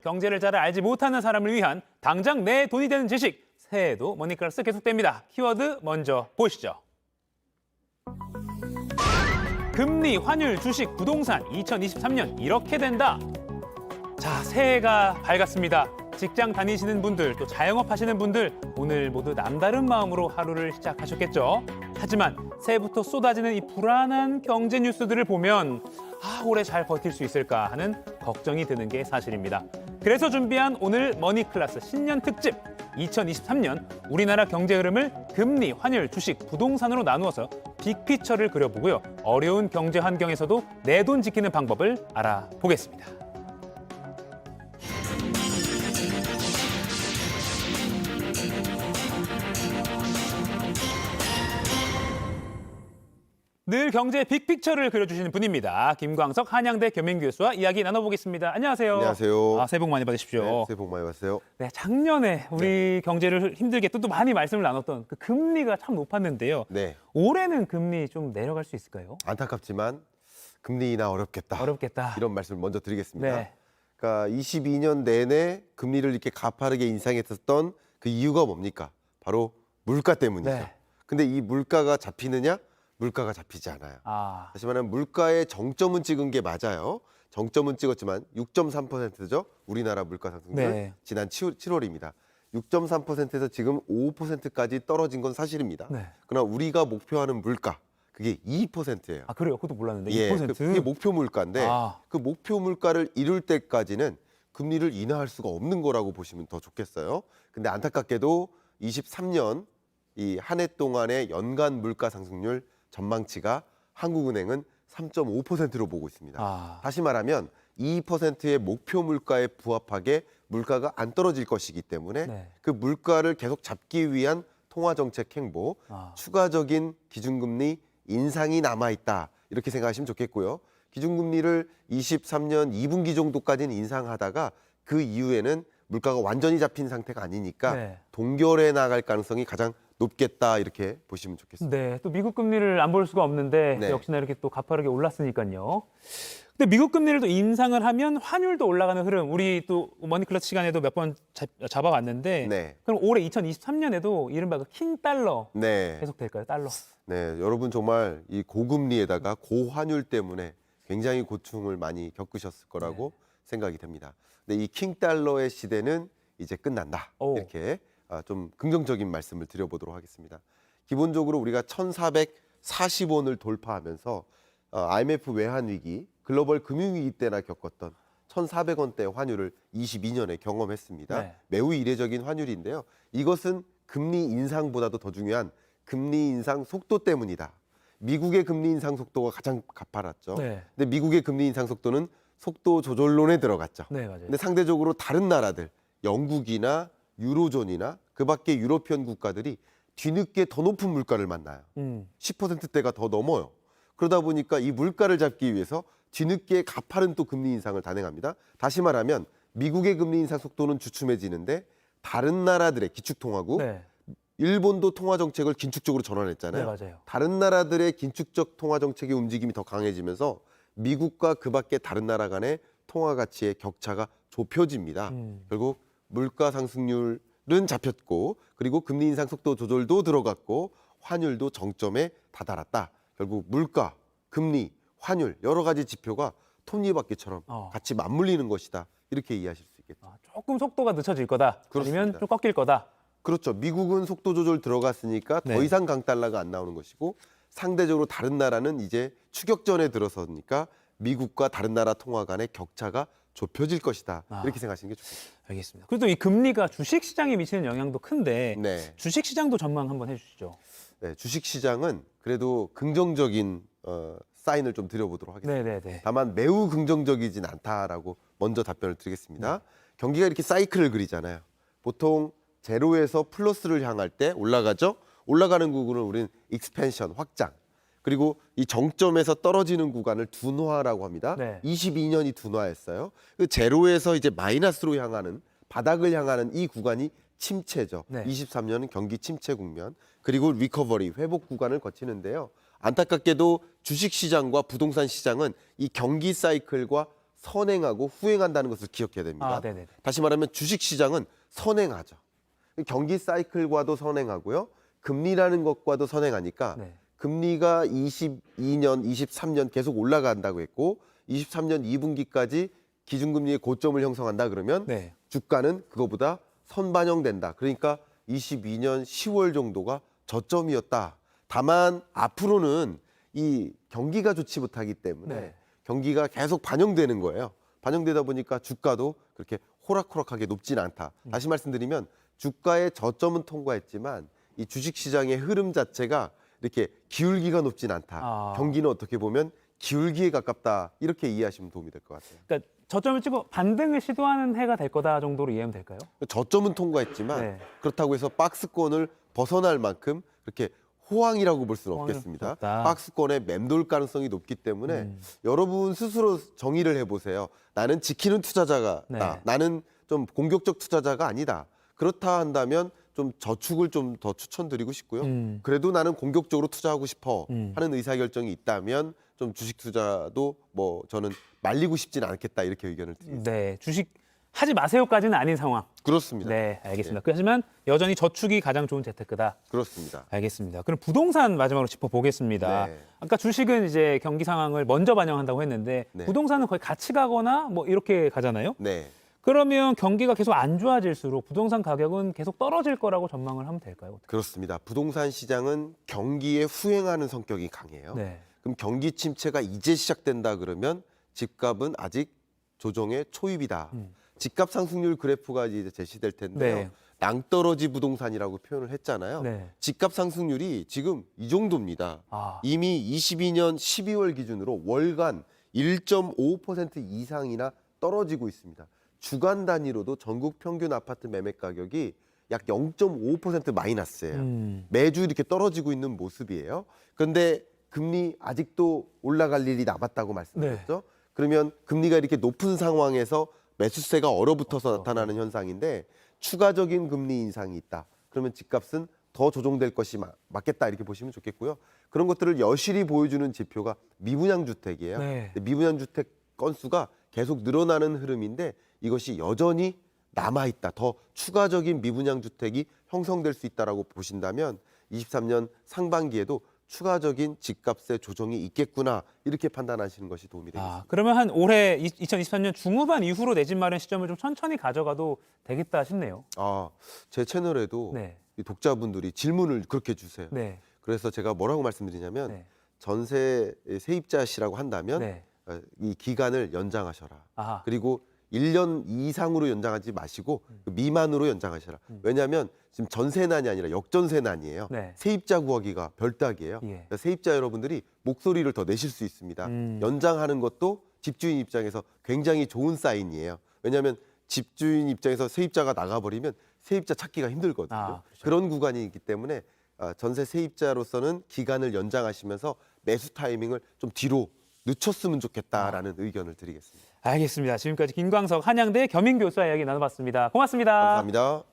경제를 잘 알지 못하는 사람을 위한 당장 내 돈이 되는 지식, 새해에도 머니클래스 계속됩니다. 키워드 먼저 보시죠. 금리, 환율, 주식, 부동산 2023년 이렇게 된다. 자, 새해가 밝았습니다. 직장 다니시는 분들, 또 자영업 하시는 분들 오늘 모두 남다른 마음으로 하루를 시작하셨겠죠. 하지만 새해부터 쏟아지는 이 불안한 경제 뉴스들을 보면 올해 잘 버틸 수 있을까 하는 걱정이 드는 게 사실입니다. 그래서 준비한 오늘 머니클래스 신년 특집 2023년 우리나라 경제 흐름을 금리, 환율, 주식, 부동산으로 나누어서 빅피처를 그려보고요. 어려운 경제 환경에서도 내 돈 지키는 방법을 알아보겠습니다. 늘 경제 빅픽처를 그려주시는 분입니다. 김광석 한양대 겸임교수와 이야기 나눠보겠습니다. 안녕하세요. 안녕하세요. 새해 복 많이 받으십시오. 네, 새해 복 많이 받으세요. 네, 작년에 우리 경제를 힘들게 또 많이 말씀을 나눴던 그 금리가 참 높았는데요. 네. 올해는 금리 좀 내려갈 수 있을까요? 안타깝지만 금리 인하 어렵겠다. 어렵겠다. 이런 말씀을 먼저 드리겠습니다. 네. 그러니까 22년 내내 금리를 이렇게 가파르게 인상했었던 그 이유가 뭡니까? 바로 물가 때문이죠. 네. 근데 이 물가가 잡히느냐? 물가가 잡히지 않아요. 다시 말하면 물가의 정점은 찍은 게 맞아요. 정점은 찍었지만 6.3%죠. 우리나라 물가 상승률. 네. 지난 7월입니다. 6.3%에서 지금 5%까지 떨어진 건 사실입니다. 네. 그러나 우리가 목표하는 물가, 그게 2%예요. 그래요? 그것도 몰랐는데 예, 2%? 그게 목표 물가인데 그 목표 물가를 이룰 때까지는 금리를 인하할 수가 없는 거라고 보시면 더 좋겠어요. 근데 안타깝게도 23년 이 한 해 동안의 연간 물가 상승률 전망치가 한국은행은 3.5%로 보고 있습니다. 다시 말하면 2%의 목표 물가에 부합하게 물가가 안 떨어질 것이기 때문에 네. 그 물가를 계속 잡기 위한 통화정책 행보, 추가적인 기준금리 인상이 남아있다. 이렇게 생각하시면 좋겠고요. 기준금리를 23년 2분기 정도까지는 인상하다가 그 이후에는 물가가 완전히 잡힌 상태가 아니니까 네. 동결해 나갈 가능성이 가장 높겠다 이렇게 보시면 좋겠습니다. 네, 또 미국 금리를 안 볼 수가 없는데 네. 역시나 이렇게 또 가파르게 올랐으니까요. 근데 미국 금리를 또 인상을 하면 환율도 올라가는 흐름, 우리 또 머니클래스 시간에도 몇 번 잡아봤는데 네. 그럼 올해 2023년에도 이른바 그 킹달러 네. 계속 될까요? 달러. 네, 여러분 정말 이 고금리에다가 고환율 때문에 굉장히 고충을 많이 겪으셨을 거라고 생각이 됩니다. 근데 이 킹달러의 시대는 이제 끝난다. 이렇게 좀 긍정적인 말씀을 드려보도록 하겠습니다. 기본적으로 우리가 1,440원을 돌파하면서 IMF 외환위기, 글로벌 금융위기 때나 겪었던 1,400원대 환율을 22년에 경험했습니다. 네. 매우 이례적인 환율인데요. 이것은 금리 인상보다도 더 중요한 금리 인상 속도 때문이다. 미국의 금리 인상 속도가 가장 가파랐죠. 네. 근데 미국의 금리 인상 속도는 속도 조절론에 들어갔죠. 네, 맞아요. 근데 상대적으로 다른 나라들, 영국이나 유로존이나 그 밖의 유로피언 국가들이 뒤늦게 더 높은 물가를 만나요. 10%대가 더 넘어요. 그러다 보니까 이 물가를 잡기 위해서 뒤늦게 가파른 또 금리 인상을 단행합니다. 다시 말하면 미국의 금리 인상 속도는 주춤해지는데 다른 나라들의 기축통화국, 네. 일본도 통화정책을 긴축적으로 전환했잖아요. 네, 맞아요. 다른 나라들의 긴축적 통화정책의 움직임이 더 강해지면서 미국과 그 밖의 다른 나라 간의 통화 가치의 격차가 좁혀집니다. 결국 물가 상승률은 잡혔고 그리고 금리 인상 속도 조절도 들어갔고 환율도 정점에 다다랐다. 결국 물가, 금리, 환율 여러 가지 지표가 톱니바퀴처럼 같이 맞물리는 것이다. 이렇게 이해하실 수 있겠죠. 조금 속도가 늦춰질 거다. 그렇습니다. 아니면 좀 꺾일 거다. 그렇죠. 미국은 속도 조절 들어갔으니까 더 이상 강달러가 안 나오는 것이고 상대적으로 다른 나라는 이제 추격전에 들어서니까 미국과 다른 나라 통화 간의 격차가 좁혀질 것이다. 이렇게 생각하시는 게 좋겠습니다. 알겠습니다. 그리고 또 이 금리가 주식 시장에 미치는 영향도 큰데 네. 주식 시장도 전망 한번 해주시죠. 네, 주식시장은 그래도 긍정적인 사인을 좀 드려보도록 하겠습니다. 네. 다만 매우 긍정적이진 않다라고 먼저 답변을 드리겠습니다. 경기가 이렇게 사이클을 그리잖아요. 보통 제로에서 플러스를 향할 때 올라가죠. 올라가는 구간을 우리는 익스펜션, 확장. 그리고 이 정점에서 떨어지는 구간을 둔화라고 합니다. 22년이 둔화했어요. 그 제로에서 이제 마이너스로 향하는 바닥을 향하는 이 구간이 침체죠. 23년은 경기 침체 국면. 그리고 리커버리, 회복 구간을 거치는데요. 안타깝게도 주식시장과 부동산 시장은 이 경기 사이클과 선행하고 후행한다는 것을 기억해야 됩니다. 아, 네네. 다시 말하면 주식시장은 선행하죠. 경기 사이클과도 선행하고요. 금리라는 것과도 선행하니까 네. 금리가 22년, 23년 계속 올라간다고 했고 23년 2분기까지 기준금리의 고점을 형성한다 그러면 네. 주가는 그거보다 선반영된다. 그러니까 22년 10월 정도가 저점이었다. 다만 앞으로는 이 경기가 좋지 못하기 때문에 네. 경기가 계속 반영되는 거예요. 반영되다 보니까 주가도 그렇게 호락호락하게 높지는 않다. 다시 말씀드리면 주가의 저점은 통과했지만 이 주식시장의 흐름 자체가 이렇게 기울기가 높진 않다. 아. 경기는 어떻게 보면 기울기에 가깝다. 이렇게 이해하시면 도움이 될 것 같아요. 그러니까 저점을 찍고 반등을 시도하는 해가 될 거다 정도로 이해하면 될까요? 저점은 통과했지만 네. 그렇다고 해서 박스권을 벗어날 만큼 그렇게 호황이라고 볼 수는 호황이 없겠습니다. 없다. 박스권에 맴돌 가능성이 높기 때문에 여러분 스스로 정의를 해보세요. 나는 지키는 투자자가 네. 나는 좀 공격적 투자자가 아니다. 그렇다 한다면 좀 저축을 좀 더 추천드리고 싶고요. 그래도 나는 공격적으로 투자하고 싶어 하는 의사결정이 있다면 좀 주식 투자도 뭐 저는 말리고 싶지는 않겠다 이렇게 의견을 드립니다. 네, 주식 하지 마세요까지는 아닌 상황. 그렇습니다. 네, 알겠습니다. 하지만 여전히 저축이 가장 좋은 재테크다. 그렇습니다. 알겠습니다. 그럼 부동산 마지막으로 짚어보겠습니다. 네. 아까 주식은 이제 경기 상황을 먼저 반영한다고 했는데 네. 부동산은 거의 같이 가거나 뭐 이렇게 가잖아요. 네. 그러면 경기가 계속 안 좋아질수록 부동산 가격은 계속 떨어질 거라고 전망을 하면 될까요? 그렇습니다. 부동산 시장은 경기에 후행하는 성격이 강해요. 네. 그럼 경기 침체가 이제 시작된다 그러면 집값은 아직 조정의 초입이다. 집값 상승률 그래프가 이제 제시될 텐데요. 네. 낭떠러지 부동산이라고 표현을 했잖아요. 네. 집값 상승률이 지금 이 정도입니다. 아. 이미 22년 12월 기준으로 월간 1.5% 이상이나 떨어지고 있습니다. 주간 단위로도 전국 평균 아파트 매매 가격이 약 0.5% 마이너스예요. 매주 이렇게 떨어지고 있는 모습이에요. 그런데 금리 아직도 올라갈 일이 남았다고 말씀드렸죠. 그러면 금리가 이렇게 높은 상황에서 매수세가 얼어붙어서 나타나는 현상인데 추가적인 금리 인상이 있다. 그러면 집값은 더 조정될 것이 맞겠다 이렇게 보시면 좋겠고요. 그런 것들을 여실히 보여주는 지표가 미분양 주택이에요. 네. 미분양 주택 건수가 계속 늘어나는 흐름인데 이것이 여전히 남아있다. 더 추가적인 미분양 주택이 형성될 수 있다라고 보신다면 23년 상반기에도 추가적인 집값의 조정이 있겠구나 이렇게 판단하시는 것이 도움이 되겠습니다. 아, 그러면 한 올해 2023년 중후반 이후로 내 집 마련 시점을 좀 천천히 가져가도 되겠다 싶네요. 제 채널에도 네. 이 독자분들이 질문을 그렇게 주세요. 네. 그래서 제가 뭐라고 말씀드리냐면 네. 전세 세입자시라고 한다면 네. 이 기간을 연장하셔라. 아하. 그리고 1년 이상으로 연장하지 마시고 그 미만으로 연장하셔라. 왜냐하면 지금 전세난이 아니라 역전세난이에요. 네. 세입자 구하기가 별따기예요. 예. 그러니까 세입자 여러분들이 목소리를 더 내실 수 있습니다. 연장하는 것도 집주인 입장에서 굉장히 좋은 사인이에요. 왜냐하면 집주인 입장에서 세입자가 나가버리면 세입자 찾기가 힘들거든요. 아, 그렇죠. 그런 구간이 있기 때문에 전세 세입자로서는 기간을 연장하시면서 매수 타이밍을 좀 뒤로 늦췄으면 좋겠다라는 의견을 드리겠습니다. 알겠습니다. 지금까지 김광석 한양대 겸임교수와 이야기 나눠봤습니다. 고맙습니다. 감사합니다.